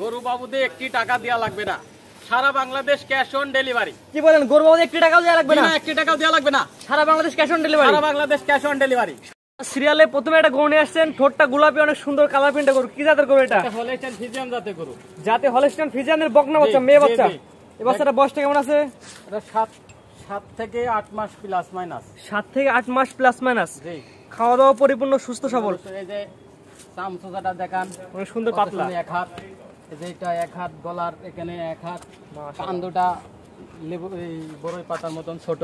গরু বাবুদের একটি টাকা দেওয়া লাগবে না, সারা বাংলাদেশ ক্যাশ অন ডেলিভারি। কি বলেন, গরু বাবুদের একটি টাকাও দেওয়া লাগবে না? একটি টাকাও দেওয়া লাগবে না, সারা বাংলাদেশ ক্যাশ অন ডেলিভারি। সারা বাংলাদেশ ক্যাশ অন ডেলিভারি। সিরিয়ালে প্রথমে একটা গরু নিয়ে আসছেন, ঠোঁটটা গোলাপি, অনেক সুন্দর কালার প্রিন্টে গরু। কি জাতের গরু এটা? হলস্টাইন ফ্রিজিয়ান জাতের গরু। যাতে হলস্টাইন ফ্রিজিয়ানের বকনা বাচ্চা, মেয়ে বাচ্চা। এই বাচ্চাটা বয়সটা কেমন আছে? এটা 7 থেকে 8 মাস প্লাস মাইনাস। 7 থেকে 8 মাস প্লাস মাইনাস। জি। খাওয়া দাওয়া পরিপূর্ণ, সুস্থ সবল। এই যে চামচুজাটা দেখান, অনেক সুন্দর পাতলা। এক হাত, এই যে এটা এক হাত, গলার এখানে এক হাত, কান্দটা লেবু এই বড়ই পাতার মতন ছোট,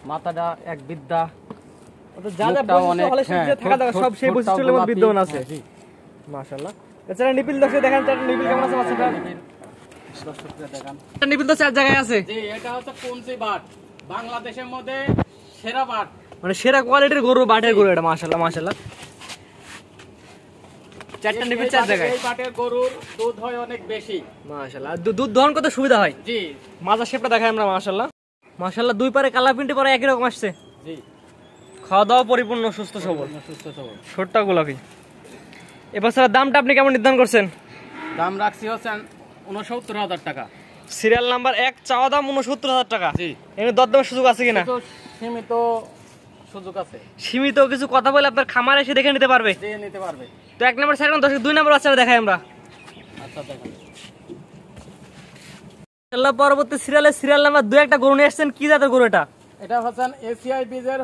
মাথাটা এক বিদ্যা। যা যা বৈশিষ্ট্য হলস্টাইন ফ্রিজিয়ান থাকা দরকার সব সেই বৈশিষ্ট্যের মধ্যে বিদ্যমান আছে। জি মাশাআল্লাহ। এছাড়া নিপিল দর্শক দেখেন, চারটা নিপিল কেমন আছে বাচ্চাটা? দর্শকদের দেখান। নিপিল তো চার জায়গায় আছে। জি, এটা হচ্ছে কোনসি বাট, বাংলাদেশের মধ্যে সেরা বাট, মানে সেরা কোয়ালিটির গরু, বাটের গরু এটা। মাশাআল্লাহ মাশাআল্লাহ। চারটা নিপিল চার জায়গায়। এই বাটের গরুর দুধ হয় অনেক বেশি। মাশাআল্লাহ। দুধ দহন করতে সুবিধা হয়। জি। মাজা শেপটা দেখাই আমরা। মাশাআল্লাহ মাশাআল্লাহ। দুই পারে কালার প্রিন্টে পরে একই রকম আসছে। জি। খাওয়া দাওয়া পরিপূর্ণ, সুস্থ সবল, সুস্থ সবল, ছোটটা গোলাপি। এবার স্যার দামটা আপনি কেমন নির্ধারণ করছেন? দাম রাখছি হচ্ছে 69,000 টাকা। সিরিয়াল নাম্বার 1, চাওয়া দাম 69,000 টাকা। জি। এখানে দরদামের সুযোগ আছে কিনা? সীমিত সুযোগ আছে। সীমিত কিছু কথা বলে আপনার খামারে এসে দেখে নিতে পারবে। জি, নিতে পারবে। তো 1 নম্বর সাইড, 2 নম্বর বাচ্চাটা দেখাই আমরা। আচ্ছা দেখেন। ইনশাআল্লাহ পরবর্তী সিরিয়াল নাম্বার 2 একটা গরু নিয়ে আসছেন। কি জাতের গরু এটা? এটা হচ্ছে এসিআই বীজের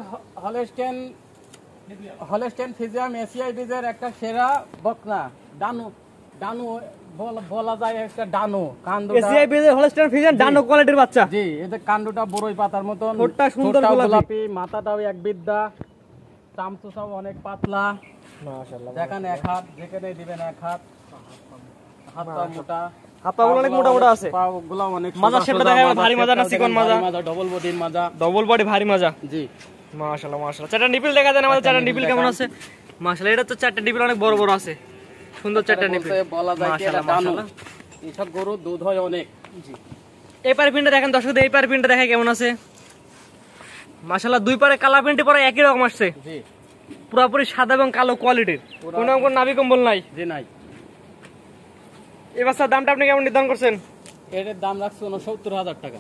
হলস্টাইন ফ্রিজিয়ান এসিআই বীজের একটা সেরা বকনা। ডানু বলা যায়, একটা ডানু কান্দটা। এসিআই বেজের হলস্টাইন ফ্রিজিয়ান ডানো কোয়ালিটির বাচ্চা। জি, এদের কান্দটা বড়ই পাতার মতন, ঠোঁটটা সুন্দর গোলাপি, মাথাটাও এক বিদ্যা, চামচুটাও অনেক পাতলা। মাশাআল্লাহ। দেখেন এক হাত, যেখানে দিবেন এক হাত, হাতটা মোটা, হাতগুলো অনেক মোটা মোটা আছে। পাগুলো অনেক মাজা শেপটা দেখেন, ভারী মাজা না চিকন মাজা? ডবল বডির মাজা। ডবল বডি, ভারী মাজা। জি। মাশাআল্লাহ মাশাআল্লাহ। চারটা নিপিল দেখা যায় আমাদের। চারটা নিপিল কেমন আছে? মাশাআল্লাহ। এটা তো চারটা নিপিল অনেক বড় বড় আছে, সুন্দর চারটা নিপিল। বলা যায় কি এটা ডানু। মাশাআল্লাহ। এইসব গরু দুধ হয় অনেক। জি। এই পারে প্রিন্টটা দেখেন দর্শকদের, এই পারে প্রিন্টটা দেখে কেমন আছে? মাশাআল্লাহ। দুই পারে কালার প্রিন্টে পরে একই রকম আসছে। জি। পুরোপুরি সাদা এবং কালো কোয়ালিটির, কোনো অঙ্ক নাভি কম্বল নাই। জি নাই। এই বাচ্চার দামটা আপনি কেমন নির্ধারণ করছেন? এর দাম রাখছি 69,000 টাকা।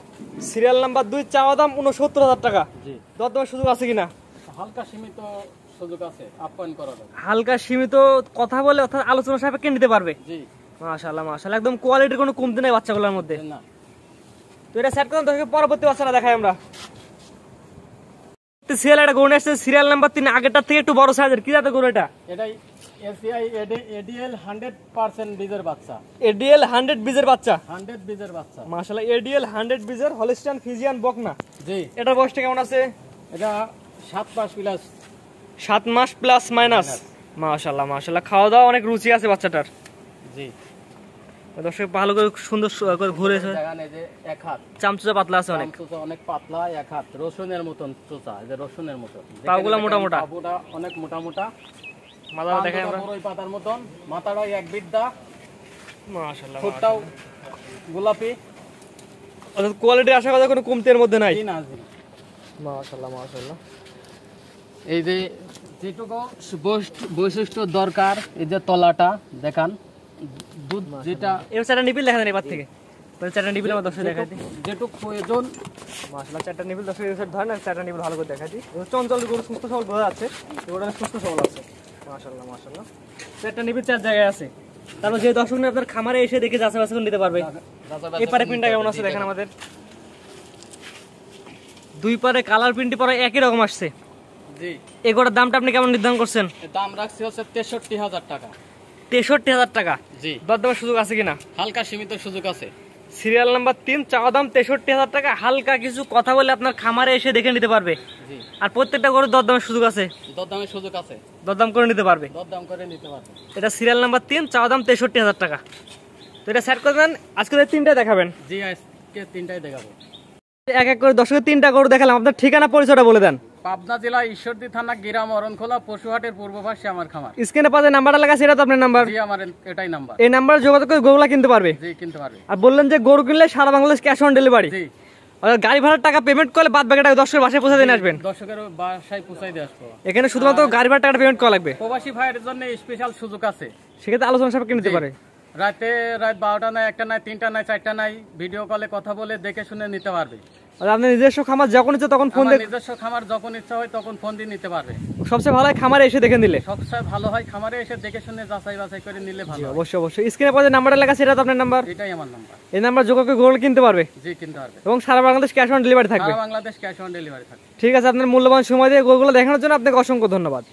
সিরিয়াল নাম্বার 2, চাওয়া দাম 69,000 টাকা। জি। দরদামের সুযোগ আছে কিনা? হালকা সীমিত সুযোগ আছে, আপ্যায়ন করা যাবে। হালকা সীমিত কথা বলে, অর্থাৎ আলোচনা সাপেক্ষে নিতে পারবে। জি। মাশাআল্লাহ মাশাআল্লাহ। একদম কোয়ালিটির কোনো কমতি নাই বাচ্চাগুলোর মধ্যে। না। তো এটা সেট করুন দর্শক, পরবর্তী বাচ্চাটা দেখাই আমরা। সিরিয়াল একটা গরু আসছে, সিরিয়াল নাম্বার 3, আগেরটার থেকে একটু বড় সাইজের। কি জাতের গরু এটা? এটাই এসিআই এডিএল 100% বীজের বাচ্চা। এডিএল 100 বীজের বাচ্চা। 100 বীজের বাচ্চা। মাশাআল্লাহ। এডিএল 100 বীজের হলস্টাইন ফ্রিজিয়ান বকনা। জি। এটার বয়সটা কেমন আছে? এটা 7 মাস প্লাস। 7 মাস প্লাস মাইনাস। মাশাআল্লাহ মাশাআল্লাহ। খাওয়া দাওয়া অনেক রুচি আছে বাচ্চাটার। জি। দর্শক ভালো করে সুন্দর করে ঘুরে দেখেন, এই যে এক হাত, চামচুচা পাতলা আছে অনেক। চামচুচা অনেক পাতলা, এক হাত রসুনের মতন চোচা, এই যে রসুনের মতন। পাগুলা মোটা মোটা, পাগুলা অনেক মোটা মোটা, মাথাটা দেখাই আমরা। বড়ই পাতার মতন, মাথাটাও এক বিদ্যা, মাশাআল্লাহ। ঠোঁটটাও গোলাপি। অর্থাৎ কোয়ালিটি আশা করা কোনো কমতি এর মধ্যে নাই। জি না। মাশাআল্লাহ মাশাআল্লাহ। এই যে যেটুকু বৈশিষ্ট্য দরকার, এই যে তলাটা দেখান, দুধ যেটা এবার চারটা নিপিল দেখা দেন এবার থেকে। চারটা নিপিল আমার দর্শক দেখাই দিই। যেটুকু প্রয়োজন। মাশাআল্লাহ। চারটা নিপিল দর্শক ধরেন, চারটা নিপিল ভালো করে দেখাই দিই। চঞ্চল গরু, সুস্থ সবল বোঝা যাচ্ছে, এগুলো সুস্থ সবল আছে। মাশাআল্লাহ মাশাআল্লাহ। চারটা নিপিল 4 জায়গায় আছে। তারপর যে দর্শক আপনার খামারে এসে দেখে যাচাই বাছাই করে নিতে পারবে। এই পারে প্রিন্টটা কেমন আছে দেখেন আমাদের। দুই পারে কালার প্রিন্টই পরে একই রকম আসছে। জি। এগুলোর দামটা আপনি কেমন নির্ধারণ করছেন? দাম রাখছি হচ্ছে 63,000 টাকা। 63,000 টাকা। জি। দরদামের সুযোগ আছে কিনা? হালকা সীমিত সুযোগ আছে। সিরিয়াল নাম্বার 3, চাওয়া দাম 63,000 টাকা। হালকা কিছু কথা বলে আপনার খামারে এসে দেখে নিতে পারবে। জি। আর প্রত্যেকটা গরুর দরদামের সুযোগ আছে। দরদামের সুযোগ আছে, দরদাম করে নিতে পারবে। দরদাম করে নিতে পারবে। এটা সিরিয়াল নাম্বার 3, চাওয়া দাম 63,000 টাকা। তো এটা সেট করবেন। আজকে 3টা দেখাবেন। জি, আজকে 3টাই দেখাবো। এক এক করে দর্শকের 3টা গরু দেখালাম। আপনার ঠিকানা পরিচয়টা বলে দেন। পাবনা জেলা ঈশ্বরদী থানা গ্রাম অরণখোলা পশুহাটের পূর্ব পাশে আমার খামার। স্ক্রিনে পাশে নাম্বারটা লেখা আছে, এটা তো আপনার নাম্বার? জি, আমার এটাই নাম্বার। এই নাম্বারে যোগাযোগ করে গরুগুলা কিনতে পারবে। জি, কিনতে পারবে। আর বললেন যে গরু কিনলে সারা বাংলাদেশ ক্যাশ অন ডেলিভারি। জি। গাড়ি ভাড়ার টাকা পেমেন্ট করলে বাদ বাকি টাকা দর্শকের বাসায় পৌঁছে দিয়ে আসবেন। দর্শকের বাসায় পৌঁছাই দিয়ে আসবো। এখানে শুধুমাত্র গাড়ি ভাড়ার টাকা পেমেন্ট করা লাগবে। প্রবাসী ভাইয়ের জন্য স্পেশাল সুযোগ আছে, সেক্ষেত্রে আলোচনা সাপেক্ষে নিতে পারে। রাত 12টা নাই, 1টা নাই, 3টা নাই, 4টা নাই, ভিডিও কলে কথা বলে দেখে শুনে নিতে পারবে। আর আপনার নিজস্ব খামার যখন ইচ্ছে তখন ফোন আমার নিজস্ব খামার যখন ইচ্ছা হয় তখন ফোন দিয়ে নিতে পারবে। সবচেয়ে ভালো হয় খামারে এসে দেখে নিলে। সবচেয়ে ভালো হয় খামারে এসে দেখে শুনে যাচাই বাছাই করে নিলে ভালো হয়। অবশ্যই অবশ্যই। স্ক্রিনে পরে নাম্বারটা লেখা আছে, এটা তো আপনার নাম্বার? এটাই আমার নাম্বার। এই নাম্বার যোগাযোগ করে গরু কিনতে পারবে? জি, কিনতে পারবে। এবং সারা বাংলাদেশ ক্যাশ অন ডেলিভারি থাকবে? সারা বাংলাদেশ ক্যাশ অন ডেলিভারি থাকবে। ঠিক আছে, আপনার মূল্যবান সময় দিয়ে গরুগুলো দেখানোর জন্য আপনাকে অসংখ্য ধন্যবাদ।